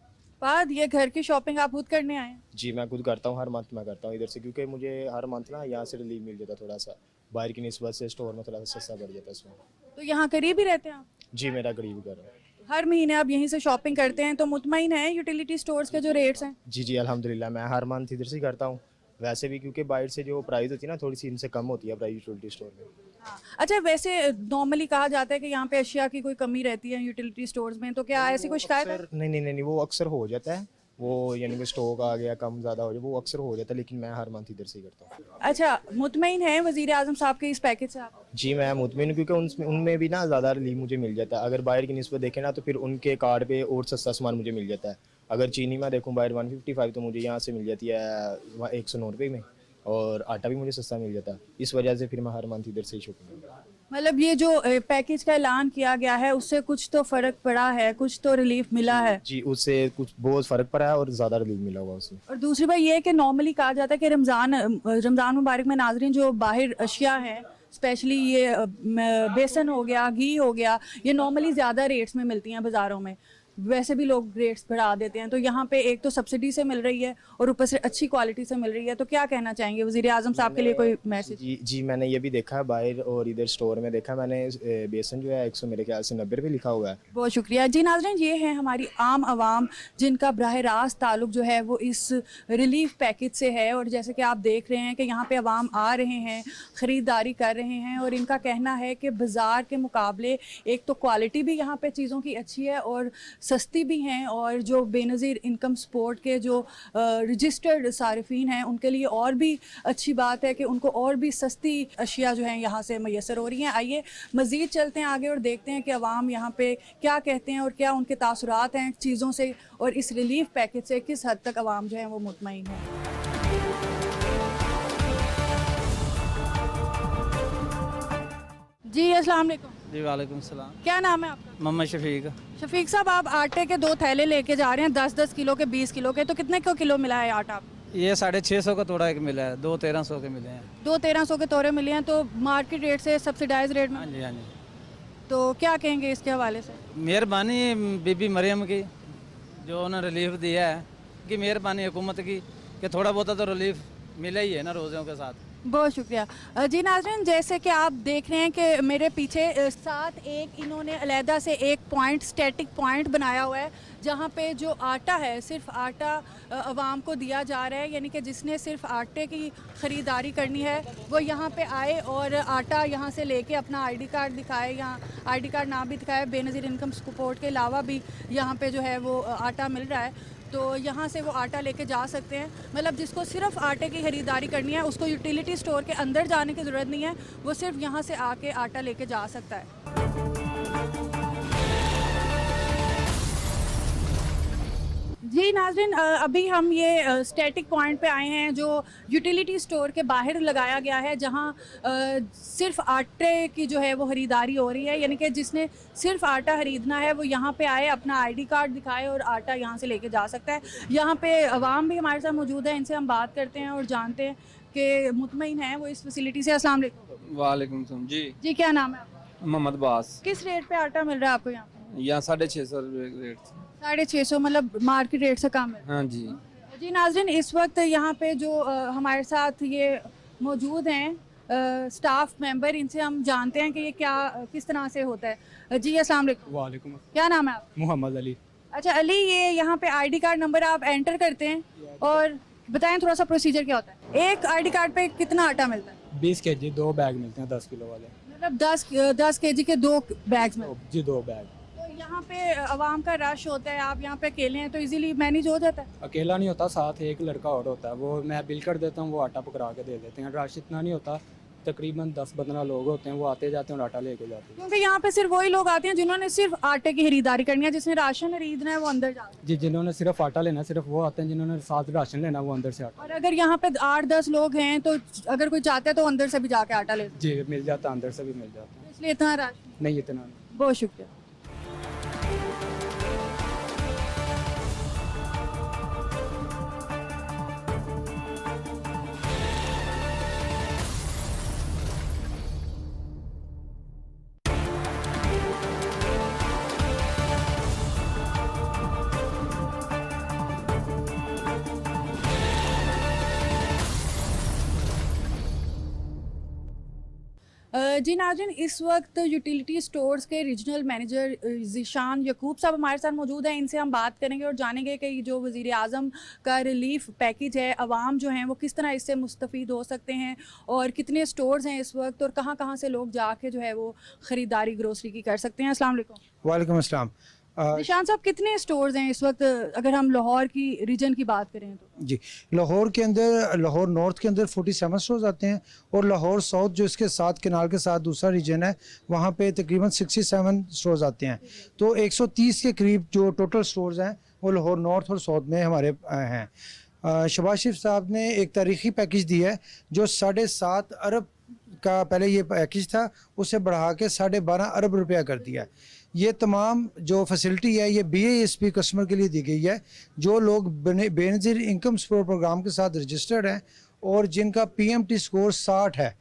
फ़हद, ये घर की शॉपिंग आप खुद करने आए हैं? जी मैं खुद करता हूँ, हर मंथ मैं करता हूँ इधर से, क्योंकि मुझे हर मंथ ना यहाँ से रिलीफ मिल जाता, थोड़ा सा बाहर की निस्बत से स्टोर में थोड़ा सा सस्ता पड़ जाता है इसमें। तो यहाँ करीब ही रहते हैं आप? जी मेरा करीब घर है। हर महीने आप यहीं से शॉपिंग करते हैं, तो मुतमईन है यूटिलिटी स्टोर्स के जो रेट्स हैं? जी जी अल्हम्दुलिल्लाह, मैं हर मंथ इधर से करता हूँ। वैसे भी क्योंकि बाहर से जो प्राइस होती है ना थोड़ी सी इनसे कम होती है प्राइस यूटिलिटी स्टोर में। अच्छा, वैसे नॉर्मली कहा जाता है कि यहाँ पे अशिया की कोई कमी रहती है यूटिलिटी स्टोर्स में, तो क्या ऐसी कोई शिकायत है? नहीं, वो अक्सर हो जाता है। वो यानी कि स्टॉक आ गया कम ज़्यादा हो जाए, वो अक्सर हो जाता है, लेकिन मैं हर मंथ इधर से ही करता हूँ। अच्छा, मुतमईन है वज़ीर आज़म साहब के इस पैकेज से आप? जी मैं मुतमिन हूँ, क्योंकि उनमें भी ना ज़्यादा रिलीफ मुझे मिल जाता है। अगर बाहर की निस्बत देखें ना, तो फिर उनके कार्ड पे और सस्ता सामान मुझे मिल जाता है। अगर चीनी में देखूँ बाहर 155, तो मुझे यहाँ से मिल जाती है 109 रुपये में, और आटा भी मुझे सस्ता मिल जाता है। इस वजह से फिर मैं हर मंथ इधर से ही शॉपिंग करता हूँ। मतलब ये जो पैकेज का ऐलान किया गया है उससे कुछ तो फ़र्क पड़ा है, कुछ तो रिलीफ मिला है? जी उससे कुछ बहुत फ़र्क पड़ा है और ज़्यादा रिलीफ मिला हुआ उससे। और दूसरी बात ये है कि नॉर्मली कहा जाता है कि रमज़ान मुबारक में नाजरीन जो बाहर अशिया हैं, स्पेशली ये बेसन हो गया, घी हो गया, ये नॉर्मली ज़्यादा रेट्स में मिलती हैं बाज़ारों में। वैसे भी लोग रेट्स बढ़ा देते हैं, तो यहाँ पे एक तो सब्सिडी से मिल रही है और ऊपर से अच्छी क्वालिटी से मिल रही है। तो क्या कहना चाहेंगे वज़ीर आज़म साहब के लिए कोई मैसेज? जी मैंने ये भी देखा है बाहर और इधर स्टोर में देखा मैंने, बेसन जो है 100 मेरे ख्याल से 90 रुपये लिखा हुआ है। बहुत शुक्रिया जी। नाज़रीन, ये है हमारी आम आवाम जिनका बराह रास्त ताल्लुक जो है वो इस रिलीफ पैकेज से है, और जैसे कि आप देख रहे हैं कि यहाँ पे आवाम आ रहे हैं, ख़रीदारी कर रहे हैं, और इनका कहना है कि बाज़ार के मुकाबले एक तो क्वालिटी भी यहाँ पे चीज़ों की अच्छी है और सस्ती भी हैं, और जो बेनज़ीर इनकम सपोर्ट के जो रजिस्टर्ड सारिफीन हैं उनके लिए और भी अच्छी बात है कि उनको और भी सस्ती अशिया जो हैं यहाँ से मैसर हो रही हैं। आइए मज़ीद चलते हैं आगे और देखते हैं कि अवाम यहाँ पे क्या कहते हैं और क्या उनके तासुरात हैं चीज़ों से, और इस रिलीफ पैकेज से किस हद तक अवाम जो है वो मुतमईन है। जी अस्सलाम वालेकुम। जी वालेकुम सलाम। क्या नाम है आपका? मोहम्मद शफीक। शफीक साहब, आप आटे के 2 थैले लेके जा रहे हैं, 10-10 किलो के, 20 किलो के, तो कितने को किलो मिला है आटा? ये 650 का तोड़ा एक मिला है, 2-1300 के मिले हैं। 2-1300 के तोड़े मिले हैं, तो मार्केट रेट से सब्सिडाइज रेट में। हाँ जी हाँ जी। तो क्या कहेंगे इसके हवाले से? मेहरबानी बीबी मरियम की जो उन्होंने रिलीफ दिया है, कि मेहरबानी हुकूमत की कि थोड़ा बहुत तो रिलीफ मिला ही है ना रोज़ों के साथ। बहुत शुक्रिया जी। नाज़रीन, जैसे कि आप देख रहे हैं कि मेरे पीछे साथ एक इन्होंने अलहदा से एक पॉइंट, स्टैटिक पॉइंट बनाया हुआ है, जहाँ पे जो आटा है सिर्फ आटा आवाम को दिया जा रहा है, यानी कि जिसने सिर्फ आटे की ख़रीदारी करनी है वो यहाँ पे आए और आटा यहाँ से लेके अपना आईडी कार्ड दिखाए, या आईडी कार्ड ना भी दिखाए, बेनज़ीर इनकम सपोर्ट के अलावा भी यहाँ पे जो है वो आटा मिल रहा है, तो यहाँ से वो आटा लेके जा सकते हैं। मतलब जिसको सिर्फ आटे की ख़रीदारी करनी है उसको यूटिलिटी स्टोर के अंदर जाने की ज़रूरत नहीं है, वो सिर्फ यहाँ से आके आटा लेके जा सकता है। जी नाज़रीन, अभी हम ये स्टैटिक पॉइंट पे आए हैं जो यूटिलिटी स्टोर के बाहर लगाया गया है, जहाँ सिर्फ आटे की जो है वो ख़रीदारी हो रही है, यानी कि जिसने सिर्फ आटा ख़रीदना है वो यहाँ पे आए, अपना आईडी कार्ड दिखाए और आटा यहाँ से लेके जा सकता है। यहाँ पे अवाम भी हमारे साथ मौजूद है, इनसे हम बात करते हैं और जानते हैं कि मुतमईन है वो इस फैसिलिटी से। अस्सलाम वालेकुम। वालेकुम सलाम। जी क्या नाम है आपका? मोहम्मद बास। किस रेट पे आटा मिल रहा है आपको यहाँ पे? यहाँ 650 रुपये रेट। 650, मतलब मार्केट रेट से कम है? हाँ जी। जी नाज़रीन, इस वक्त यहाँ पे जो हमारे साथ ये मौजूद हैं स्टाफ मेंबर, इनसे हम जानते हैं कि ये क्या किस तरह से होता है। जी अस्सलाम वालेकुम। वालेकुम। क्या नाम है आपका? मोहम्मद अली। अच्छा अली, ये यहाँ पे आईडी कार्ड नंबर आप एंटर करते हैं और बताएं थोड़ा सा प्रोसीजर क्या होता है? एक आईडी कार्ड पे कितना आटा मिलता है? 20 kg 2 बैग मिलते हैं 10 किलो वाले। मतलब 10 kg के 2 बैग्स में? जी 2 बैग। यहाँ पे आवाम का रश होता है, आप यहाँ पे अकेले हैं तो इजीली मैनेज हो जाता है? अकेला नहीं होता, साथ एक लड़का और होता है, वो मैं बिल कर देता हूँ, वो आटा पकड़ा के दे देते हैं। रश इतना नहीं होता, तकरीबन 10-15 लोग होते हैं, वो आते जाते हैं और आटा लेके जाते हैं। क्योंकि यहाँ पे सिर्फ वही लोग आते हैं जिन्होंने सिर्फ आटे की खरीदारी करनी है, जिसने राशन खरीदना है वो अंदर जाता है। जी, जिन्होंने सिर्फ आटा लेना सिर्फ वो आते हैं, जिन्होंने साथ राशन लेना वो अंदर से आटा। और अगर यहाँ पे 8-10 लोग हैं तो अगर कोई चाहता है तो अंदर से भी जाके आटा ले? जी मिल जाता, अंदर से भी मिल जाता है, इसलिए इतना रश नहीं इतना नहीं। बहुत शुक्रिया। जी नाज़रीन, इस वक्त यूटिलिटी स्टोर्स के रीजनल मैनेजर ज़ीशान यकूब साहब हमारे साथ मौजूद हैं। इनसे हम बात करेंगे और जानेंगे कि जो वज़ीर आज़म का रिलीफ पैकेज है, आवाम जो हैं वो किस तरह इससे मुस्तफ़ीद हो सकते हैं और कितने स्टोर्स हैं इस वक्त और कहाँ कहाँ से लोग जाके जो है वो ख़रीदारी ग्रोसरी की कर सकते हैं। अस्सलाम वालेकुम। वालेकुम अस्सलाम। ज़ीशान साहब, कितने स्टोर्स हैं इस वक्त अगर हम लाहौर की रीजन की बात करें तो? जी, लाहौर के अंदर, लाहौर नॉर्थ के अंदर 47 स्टोर्स आते हैं और लाहौर साउथ जो इसके साथ कैनाल के साथ दूसरा रीजन है वहाँ पे तकरीबन 67 स्टोर्स आते हैं। तो 130 के करीब जो टोटल स्टोर्स हैं वो लाहौर नॉर्थ और साउथ में हमारे हैं। शहबाज शरीफ साहब ने एक तारीखी पैकेज दिया है जो 7.5 अरब का पहले ये पैकेज था, उसे बढ़ा के 12.5 अरब रुपया कर दिया है। ये तमाम जो फैसिलिटी है ये BASP कस्टमर के लिए दी गई है जो लोग बेनज़ीर इनकम सपोर्ट प्रोग्राम के साथ रजिस्टर्ड हैं और जिनका PMT स्कोर 60 है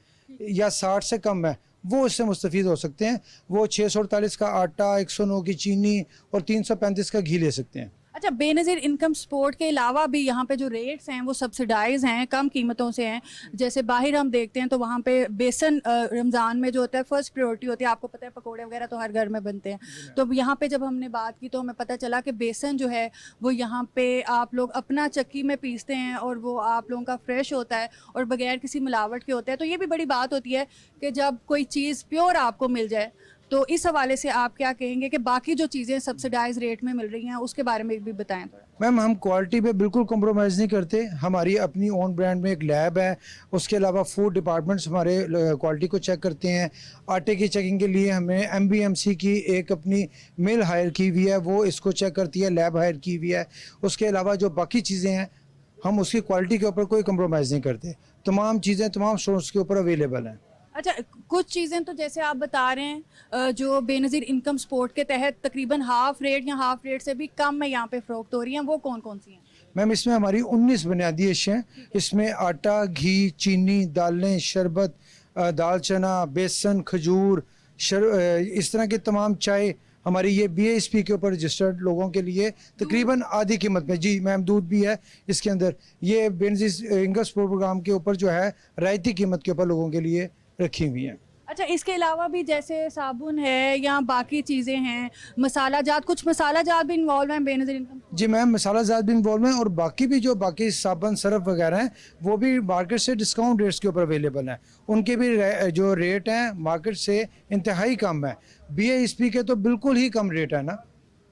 या 60 से कम है, वो इससे मुस्तफ़ीद हो सकते हैं। वो 648 का आटा, 109 की चीनी और 335 का घी ले सकते हैं। अच्छा, बेनज़ीर इनकम सपोर्ट के अलावा भी यहाँ पे जो रेट्स हैं वो सब्सिडाइज हैं, कम कीमतों से हैं। जैसे बाहर हम देखते हैं तो वहाँ पे बेसन रमज़ान में जो होता है फर्स्ट प्रायोरिटी होती है। आपको पता है पकोड़े वगैरह तो हर घर में बनते हैं, तो यहाँ पे जब हमने बात की तो हमें पता चला कि बेसन जो है वो यहाँ पे आप लोग अपना चक्की में पीसते हैं और वो आप लोगों का फ्रेश होता है और बगैर किसी मिलावट के होता है। तो ये भी बड़ी बात होती है कि जब कोई चीज़ प्योर आपको मिल जाए। तो इस हवाले से आप क्या कहेंगे कि बाकी जो चीज़ें सब्सिडाइज रेट में मिल रही हैं उसके बारे में भी बताएं थोड़ा। मैम, हम क्वालिटी पे बिल्कुल कॉम्प्रोमाइज़ नहीं करते। हमारी अपनी ओन ब्रांड में एक लैब है, उसके अलावा फूड डिपार्टमेंट्स हमारे क्वालिटी को चेक करते हैं। आटे की चेकिंग के लिए हमने MBMC की एक अपनी मिल हायर की हुई है, वो इसको चेक करती है, लैब हायर की हुई है। उसके अलावा जो बाकी चीज़ें हैं हम उसकी क्वालिटी के ऊपर कोई कम्प्रोमाइज़ नहीं करते। तमाम चीज़ें तमाम स्टोर्स के ऊपर अवेलेबल हैं। अच्छा, कुछ चीज़ें तो जैसे आप बता रहे हैं जो बेनज़ीर इनकम सपोर्ट के तहत तकरीबन हाफ रेट या हाफ रेट से भी कम में यहाँ पे फ़रोख्त हो रही हैं, वो कौन कौन सी हैं? मैम, इसमें हमारी 19 बुनियादी अशियाँ, इसमें आटा, घी, चीनी, दालें, शरबत, दाल चना, बेसन, खजूर, इस तरह की तमाम चाय हमारी ये BASP के ऊपर रजिस्टर्ड लोगों के लिए तकरीबन आधी कीमत में। जी मैम, दूध भी है इसके अंदर। ये बेनज़ीर इनकम सपोर्ट प्रोग्राम के ऊपर जो है रायती कीमत के ऊपर लोगों के लिए रखी हुई हैं। अच्छा, इसके अलावा भी जैसे साबुन है या बाकी चीज़ें हैं, मसाला जात, कुछ मसाला जात भी इन्वॉल्व हैं बेनज़ीर इनकम? जी मैम, मसाला जात भी इन्वॉल्व हैं और बाकी भी जो बाकी साबुन, सरफ वगैरह हैं वो भी मार्केट से डिस्काउंट रेट्स के ऊपर अवेलेबल हैं। उनके भी जो रेट हैं मार्केट से इंतहाई कम है। BASP के तो बिल्कुल ही कम रेट है ना,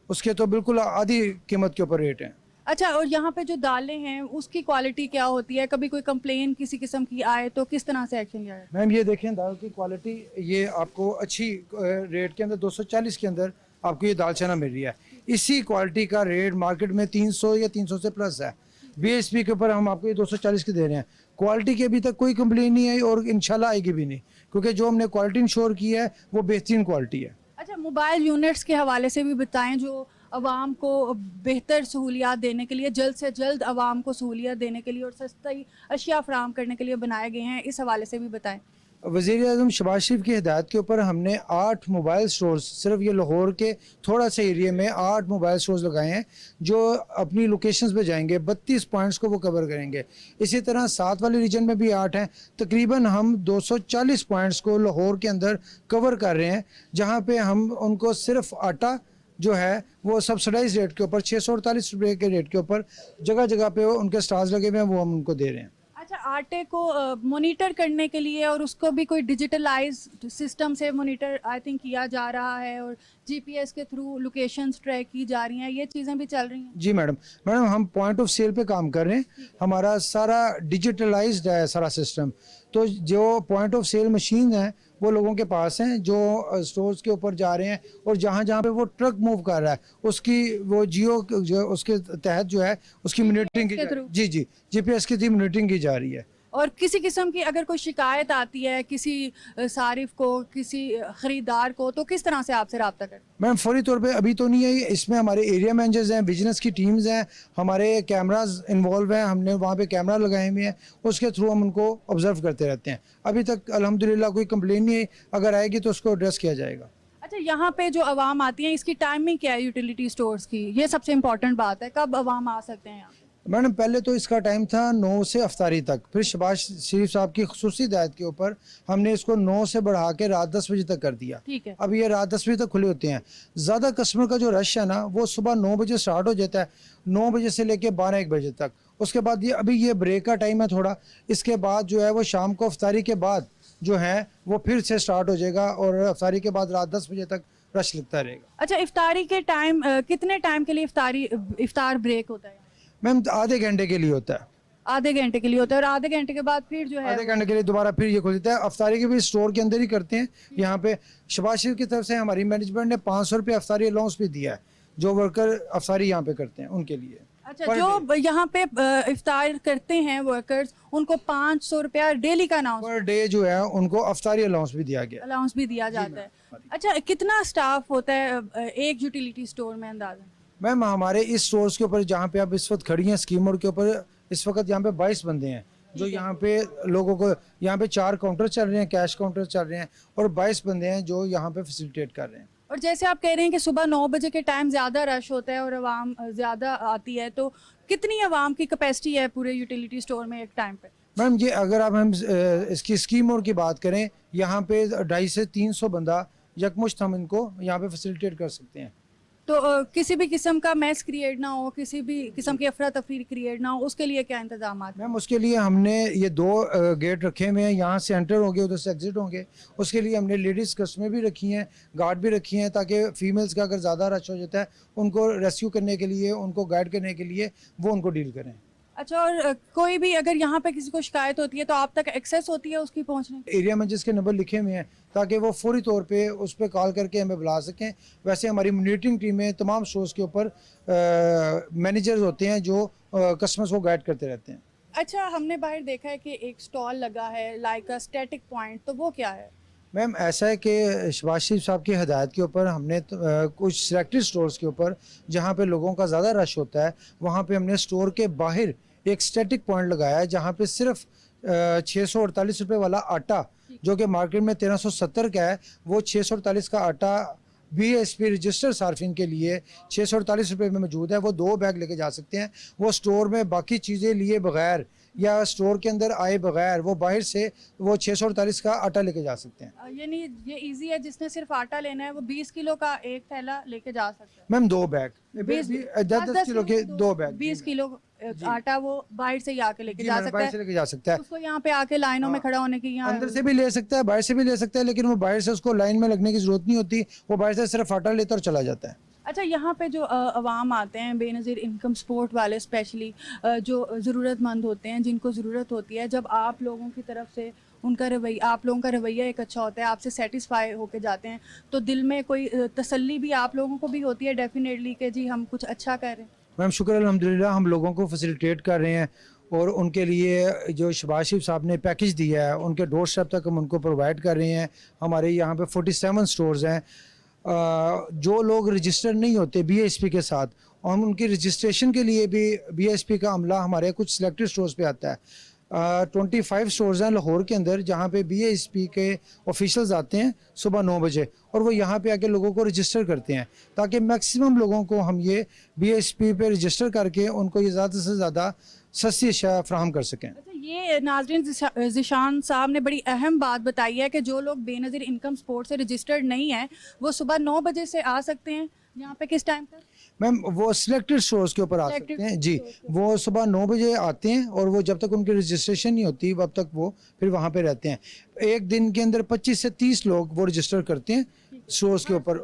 उसके तो बिल्कुल आधी कीमत के ऊपर रेट है। अच्छा, और यहाँ पे जो दालें हैं उसकी क्वालिटी क्या होती है? कभी कोई कंप्लेन किसी किस्म की आए तो किस तरह से एक्शन लिया जाए? मैम, ये देखें दाल की क्वालिटी, ये आपको अच्छी रेट के अंदर 240 के अंदर आपको ये दाल चना मिल रही है। इसी क्वालिटी का रेट मार्केट में 300 या 300 से प्लस है। BASP के ऊपर हम आपको ये 240 के दे रहे हैं। क्वालिटी की अभी तक कोई कंप्लेन नहीं आई और इंशाल्लाह आएगी भी नहीं, क्योंकि जो हमने क्वालिटी इंश्योर की है वो बेहतरीन क्वालिटी है। अच्छा, मोबाइल यूनिट्स के हवाले से भी बताएं जो अवाम को बेहतर सहूलियात देने के लिए, जल्द से जल्द अवाम को सहूलियत देने के लिए और सस्ती अशिया फराम करने के लिए बनाए गए हैं, इस हवाले से भी बताएं। वज़ीर आज़म शहबाज शरीफ की हिदायत के ऊपर हमने 8 मोबाइल स्टोर्स, सिर्फ ये लाहौर के थोड़ा सा एरिया में 8 मोबाइल स्टोर्स लगाए हैं जो अपनी लोकेशंस पे जाएंगे। 32 पॉइंट्स को वो कवर करेंगे। इसी तरह साथ वाले रीजन में भी 8 हैं। तकरीबन हम 240 पॉइंट्स को लाहौर के अंदर कवर कर रहे हैं, जहाँ पे हम उनको सिर्फ आटा जो है वो सब्सिडाइज रेट के ऊपर 648 रुपये के रेट के ऊपर जगह जगह पे उनके स्टॉल्स लगे हुए हैं, वो हम उनको दे रहे हैं। अच्छा, आटे को मॉनिटर करने के लिए और उसको भी कोई डिजिटलाइज सिस्टम से मॉनिटर आई थिंक किया जा रहा है और GPS के थ्रू लोकेशंस ट्रैक की जा रही हैं, ये चीज़ें भी चल रही हैं? जी मैडम, हम पॉइंट ऑफ सेल पे काम कर रहे हैं। हमारा सारा डिजिटलाइज्ड है सारा सिस्टम। तो जो पॉइंट ऑफ सेल मशीन है वो लोगों के पास हैं जो स्टोर्स के ऊपर जा रहे हैं और जहाँ जहाँ पे वो ट्रक मूव कर रहा है उसकी वो जियो जो उसके तहत जो है उसकी मॉनिटरिंग की जी GPS की मॉनिटरिंग की जा रही है। और किसी किस्म की अगर कोई शिकायत आती है किसी सारिफ को, किसी ख़रीदार को, तो किस तरह से आपसे रब्ता करें? मैम, फौरी तौर पे अभी तो नहीं आई। इसमें हमारे एरिया मैनेजर्स हैं, बिजनेस की टीम्स हैं, हमारे कैमराज इन्वॉल्व हैं। हमने वहाँ पे कैमरा लगाए हुए हैं, उसके थ्रू हम उनको ऑब्जर्व करते रहते हैं। अभी तक अल्हम्दुलिल्लाह कोई कंप्लेन नहीं आई। अगर आएगी तो उसको एड्रेस किया जाएगा। अच्छा, यहाँ पे जो आवाम आती है इसकी टाइमिंग क्या है यूटिलिटी स्टोर्स की? ये सबसे इम्पोर्टेंट बात है, कब आवाम आ सकते हैं यहाँ? मैडम पहले तो इसका टाइम था 9 से अफ्तारी तक, फिर शहबाज शरीफ साहब की खुसूसी हिदायत के ऊपर हमने इसको 9 से बढ़ा के रात 10 बजे तक कर दिया। ठीक है। अब ये रात 10 बजे तक खुले होते हैं। ज़्यादा कस्टमर का जो रश है ना वो सुबह 9 बजे स्टार्ट हो जाता है, 9 बजे से लेके 12-1 बजे तक। उसके बाद ये अभी ये ब्रेक का टाइम है थोड़ा, इसके बाद जो है वो शाम को अफ्तारी के बाद जो है वो फिर से स्टार्ट हो जाएगा और अफ्तारी के बाद रात 10 बजे तक रश लगता रहेगा। अच्छा, इफ्तारी के टाइम कितने टाइम के लिए इफ्तार ब्रेक होता है? मैम आधे घंटे के लिए होता है। आधे घंटे के लिए होता है और आधे घंटे के बाद फिर जो है आधे घंटे के लिए दोबारा फिर ये खुलता है। अफ्तारी के भी स्टोर के अंदर ही करते हैं। यहाँ पे शहबाज शरीफ की तरफ से हमारी मैनेजमेंट ने 500 रुपये अफ्तारी अलाउंस भी दिया है जो वर्कर अफ्तारी यहाँ पे करते हैं उनके लिए। अच्छा, जो यहाँ पे इफ्तार करते हैं वर्कर्स, उनको 500 रुपया डेली का पर डे जो है उनको अफ्तारी अलाउंस भी दिया गया। अलाउंस भी दिया जाता है। अच्छा, कितना स्टाफ होता है एक यूटिलिटी स्टोर में अंदाजा? मैम हमारे इस स्टोर्स के ऊपर जहाँ पे आप इस वक्त खड़ी हैं स्कीम मोड के ऊपर, इस वक्त यहाँ पे 22 बंदे हैं जो यहाँ पे लोगों को, यहाँ पे 4 काउंटर चल रहे हैं, कैश काउंटर चल रहे हैं और 22 बंदे हैं जो यहाँ पे फैसिलिटेट कर रहे हैं। और जैसे आप कह रहे हैं कि सुबह 9 बजे के टाइम ज़्यादा रश होता है और आवाम ज़्यादा आती है, तो कितनी आवाम की कैपेसिटी है पूरे यूटिलिटी स्टोर में एक टाइम पे? मैम ये अगर आप हम इसकी स्कीम मोड की बात करें, यहाँ पे 250 से 300 बंदा यकमुश्त हम इनको यहाँ पे फैसिलिटेट कर सकते हैं। तो किसी भी किस्म का मैस क्रिएट ना हो, किसी भी किस्म की अफरा तफरी क्रिएट ना हो, उसके लिए क्या इंतजाम हैं? मैम उसके लिए हमने ये 2 गेट रखे हुए हैं, यहाँ से एंटर होंगे उधर से एग्जिट होंगे। उसके लिए हमने लेडीज़ कस्टमर भी रखी हैं, गार्ड भी रखी हैं ताकि फीमेल्स का अगर ज़्यादा रश हो जाता है उनको रेस्क्यू करने के लिए, उनको गाइड करने के लिए वो उनको डील करें। अच्छा, और कोई भी अगर यहाँ पे किसी को शिकायत होती है तो आप तक एक्सेस होती है उसकी पहुँचने? एरिया में जिसके नंबर लिखे हुए हैं ताकि वो फौरी तौर पे उस पर कॉल करके हमें बुला सकें। वैसे हमारी मॉनिटरिंग टीम में तमाम स्टोर्स के ऊपर मैनेजर्स होते हैं जो कस्टमर्स को गाइड करते रहते हैं। अच्छा, हमने बाहर देखा है कि एक स्टॉल लगा है लाइक अ स्टैटिक पॉइंट, तो वो क्या है? मैम ऐसा है कि शहबाज शरीफ साहब की हदायत के ऊपर हमने कुछ सिलेक्टेड स्टोर्स के ऊपर जहाँ पे लोगों का ज़्यादा रश होता है वहाँ पे हमने स्टोर के बाहर एक स्टैटिक पॉइंट लगाया है जहाँ पे सिर्फ 648 रुपये वाला आटा जो कि मार्केट में 1370 का है, वो 648 का आटा BSP रजिस्टर्ड सार्फिन के लिए 648 रुपये में मौजूद है। वो 2 बैग लेके जा सकते हैं। वो स्टोर में बाकी चीज़ें लिए बगैर या स्टोर के अंदर आए बगैर वो बाहर से वो 648 का आटा लेके जा सकते हैं। यानी ये इजी है, जिसने सिर्फ आटा लेना है वो 20 किलो का एक थैला लेके जा सकता है। मैम 2 बैग 10 किलो के 2 बैग 20 किलो आटा वो बाहर से ही आके लेके जा सकता है। लेके जा सकता है। उसको यहाँ पे आके लाइनों में खड़ा होने की, यहाँ अंदर से भी ले सकता है, बाहर से भी ले सकता है, लेकिन वो बाहर से उसको लाइन में लगने की जरूरत नहीं होती। वो बाहर से सिर्फ आटा लेता और चला जाता है। अच्छा, यहाँ पे जो अवाम आते हैं बेनज़ीर इनकम सपोर्ट वाले, स्पेशली जो ज़रूरतमंद होते हैं, जिनको ज़रूरत होती है, जब आप लोगों की तरफ से उनका रवैया, आप लोगों का रवैया एक अच्छा होता है, आपसे सेटिस्फाई होके जाते हैं, तो दिल में कोई तसल्ली भी आप लोगों को भी होती है डेफिनेटली कि जी हम कुछ अच्छा कर रहे हैं। मैम शुक्र अल्हम्दुलिल्लाह हम लोगों को फैसिलिटेट कर रहे हैं और उनके लिए जो शहबाज शरीफ साहब ने पैकेज दिया है उनके डोर स्टेप तक हम उनको प्रोवाइड कर रहे हैं। हमारे यहाँ पे 47 स्टोर्स हैं। जो लोग रजिस्टर नहीं होते BSP के साथ, और उनकी रजिस्ट्रेशन के लिए भी BSP का अमला हमारे कुछ सिलेक्टेड स्टोर्स पे आता है। 25 स्टोर्स हैं लाहौर के अंदर जहाँ पे BSP के ऑफिशियल्स आते हैं सुबह 9 बजे और वो यहाँ पे आके लोगों को रजिस्टर करते हैं ताकि मैक्सिमम लोगों को हम ये BSP पे रजिस्टर करके उनको ये ज़्यादा से ज़्यादा सस्ती अशिया फ्राहम कर सकें। ये नाज़रीन ज़िशान साहब ने बड़ी अहम बात बताई है कि जो लोग बेनज़ीर इनकम सपोर्ट से रजिस्टर्ड नहीं है वो सुबह 9 बजे से आ सकते हैं। यहाँ पे किस टाइम पर? मैम वो सिलेक्टेड स्टोर्स के ऊपर आ सकते हैं जी। वो सुबह 9 बजे आते हैं और वो जब तक उनकी रजिस्ट्रेशन नहीं होती तब तक वो फिर वहाँ पे रहते हैं। एक दिन के अंदर 25 से 30 लोग वो रजिस्टर करते हैं स्टोर्स के ऊपर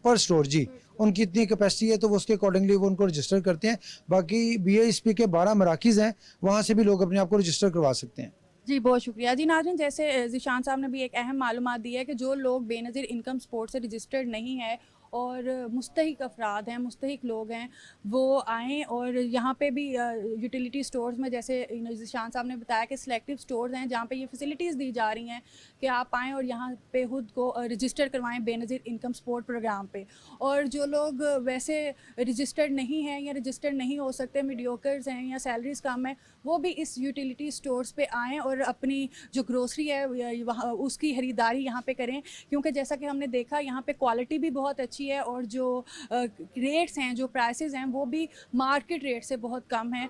पर स्टोर जी। उनकी इतनी कैपेसिटी है तो वो उसके अकॉर्डिंगली वो उनको रजिस्टर करते हैं। बाकी BSP के 12 मराकिज़ हैं, वहाँ से भी लोग अपने आप को रजिस्टर करवा सकते हैं। जी बहुत शुक्रिया जी। नाज़रीन, जैसे ज़िशान साहब ने भी एक अहम मालूमात दी है कि जो लोग बेनज़ीर इनकम सपोर्ट से रजिस्टर्ड नहीं है और मुस्तहिक अफराद हैं, मुस्तहिक लोग हैं, वो आएँ और यहाँ पे भी यूटिलिटी स्टोर्स में जैसे ज़िशान साहब ने बताया कि सिलेक्टिव स्टोर्स हैं जहाँ पे ये फैसिलिटीज़ दी जा रही हैं कि आप आएँ और यहाँ पे खुद को रजिस्टर करवाएं बेनज़ीर इनकम सपोर्ट प्रोग्राम पे। और जो लोग वैसे रजिस्टर्ड नहीं हैं या रजिस्टर्ड नहीं हो सकते, मीडियोकर्स हैं या सैलरीज़ कम है, वो भी इस यूटिलिटी स्टोर्स पे आएँ और अपनी जो ग्रोसरी है वहाँ उसकी ख़रीदारी यहाँ पे करें, क्योंकि जैसा कि हमने देखा यहाँ पे क्वालिटी भी बहुत अच्छी है और जो रेट्स हैं, जो प्राइसेस हैं, वो भी मार्केट रेट से बहुत कम हैं।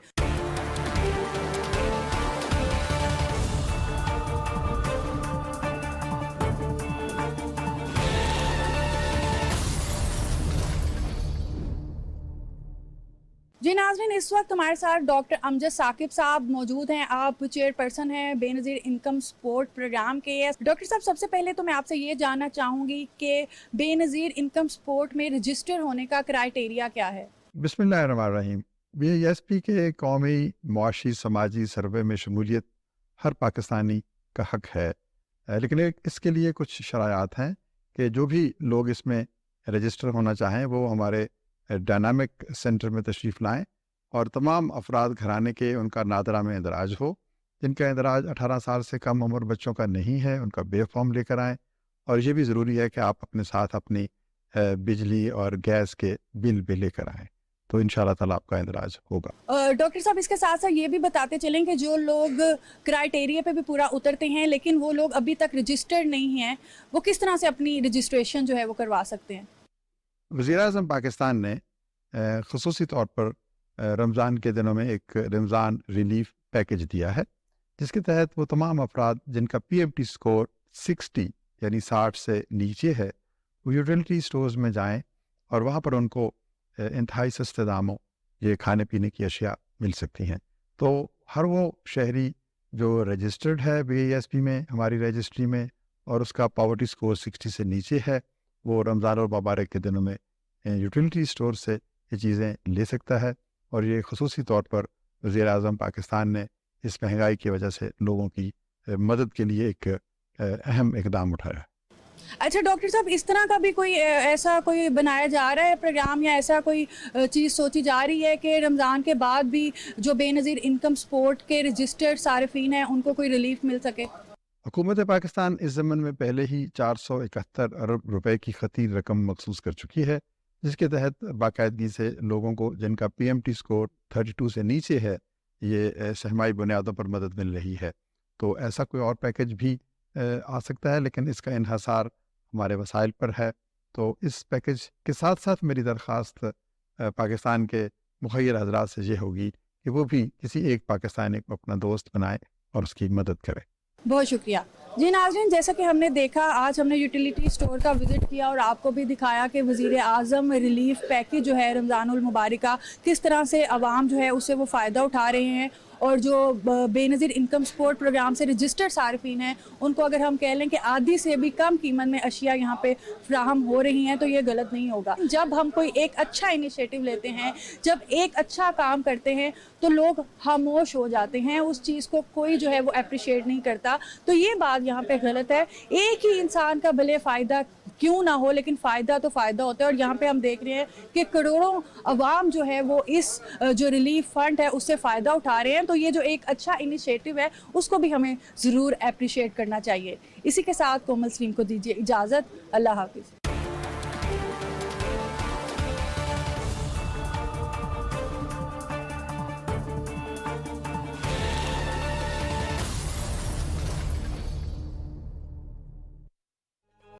जी नाज़रीन, इस वक्त हमारे साथ डॉक्टर अमजद साकिब साहब मौजूद हैं। आप चेयरपर्सन हैं बेनज़ीर इनकम सपोर्ट प्रोग्राम के। डॉक्टर साहब, सबसे पहले तो मैं आपसे ये जानना चाहूँगी कि बेनज़ीर इनकम सपोर्ट में रजिस्टर होने का क्राइटेरिया क्या है? बिस्मिल्लाहिर्रहमानिर्रहीम। BISP के कौमी मुआशी समाजी सर्वे में शमूलियत हर पाकिस्तानी का हक है, लेकिन इसके लिए कुछ शरायात हैं कि जो भी लोग इसमें रजिस्टर होना चाहें वो हमारे डायनामिक सेंटर में तशरीफ़ लाएं और तमाम अफराद घराने के उनका नादरा में इंदराज हो। जिनका इंदराज 18 साल से कम उम्र बच्चों का नहीं है उनका बे फॉर्म लेकर आएँ। और ये भी ज़रूरी है कि आप अपने साथ अपनी बिजली और गैस के बिल भी लेकर आएँ, तो इंशाअल्लाह ताला आपका इंदराज होगा। डॉक्टर साहब, इसके साथ साथ ये भी बताते चलें कि जो लोग क्राइटेरिया पे भी पूरा उतरते हैं लेकिन वो लोग अभी तक रजिस्टर्ड नहीं हैं, वो किस तरह से अपनी रजिस्ट्रेशन जो है वो करवा सकते हैं? वज़ीर-ए-आज़म पाकिस्तान ने ख़ुसूसी तौर पर रमज़ान के दिनों में एक रमज़ान रिलीफ पैकेज दिया है, जिसके तहत वो तमाम अफराद जिनका PMT स्कोर 60 यानी 60 से नीचे है वो यूटिलिटी स्टोर्स में जाएं और वहाँ पर उनको इंतहाई सस्ते दामों ये खाने पीने की अशिया मिल सकती हैं। तो हर वो शहरी जो रजिस्टर्ड है BISP में हमारी रजिस्ट्री में और उसका पॉवर्टी स्कोर 60 से नीचे है, वो रमज़ान और मुबारक के दिनों में यूटिलिटी स्टोर से ये चीज़ें ले सकता है। और ये ख़ुसूसी तौर पर वज़ीर-ए-आज़म पाकिस्तान ने इस महंगाई की वजह से लोगों की मदद के लिए एक अहम इकदाम उठाया है। अच्छा डॉक्टर साहब, इस तरह का भी कोई ऐसा कोई बनाया जा रहा है प्रोग्राम या ऐसा कोई चीज़ सोची जा रही है कि रमज़ान के बाद भी जो बेनज़ीर इनकम सपोर्ट के रजिस्टर्ड सारिफीन हैं उनको कोई रिलीफ मिल सके? हुकूमत पाकिस्तान इस ज़मन में पहले ही 471 अरब रुपए की खती रकम मखसूस कर चुकी है, जिसके तहत बाकायदगी से लोगों को जिनका PMT स्कोर 32 से नीचे है ये सहमाई बुनियादों पर मदद मिल रही है। तो ऐसा कोई और पैकेज भी आ सकता है, लेकिन इसका इन्हसार हमारे वसाइल पर है। तो इस पैकेज के साथ साथ मेरी दरख्वास्त पाकिस्तान के मुखय्यर हज़रात से ये होगी कि वो भी किसी एक पाकिस्तानी को अपना दोस्त बनाए और उसकी मदद करें। बहुत शुक्रिया। जी नाज़रीन, जैसा कि हमने देखा, आज हमने यूटिलिटी स्टोर का विज़िट किया और आपको भी दिखाया कि वज़ीर-ए-आज़म रिलीफ पैकेज जो है रमज़ानुल मुबारक का किस तरह से अवाम जो है उससे वो फ़ायदा उठा रहे हैं। और जो बेनज़ीर इनकम सपोर्ट प्रोग्राम से रजिस्टर्ड सारिफीन हैं उनको अगर हम कह लें कि आधी से भी कम कीमत में अशिया यहाँ पे फ्राहम हो रही हैं तो ये गलत नहीं होगा। जब हम कोई एक अच्छा इनिशिएटिव लेते हैं, जब एक अच्छा काम करते हैं तो लोग खामोश हो जाते हैं, उस चीज़ को कोई जो है वो अप्रिशिएट नहीं करता। तो ये बात यहाँ पे गलत है। एक ही इंसान का भले फ़ायदा क्यों ना हो लेकिन फ़ायदा तो फ़ायदा होता है। और यहाँ पे हम देख रहे हैं कि करोड़ों अवाम जो है वो इस जो रिलीफ फंड है उससे फ़ायदा उठा रहे हैं। तो ये जो एक अच्छा इनिशिएटिव है उसको भी हमें ज़रूर अप्रिशिएट करना चाहिए। इसी के साथ कोमल सलीम को दीजिए इजाज़त। अल्लाह हाफिज़।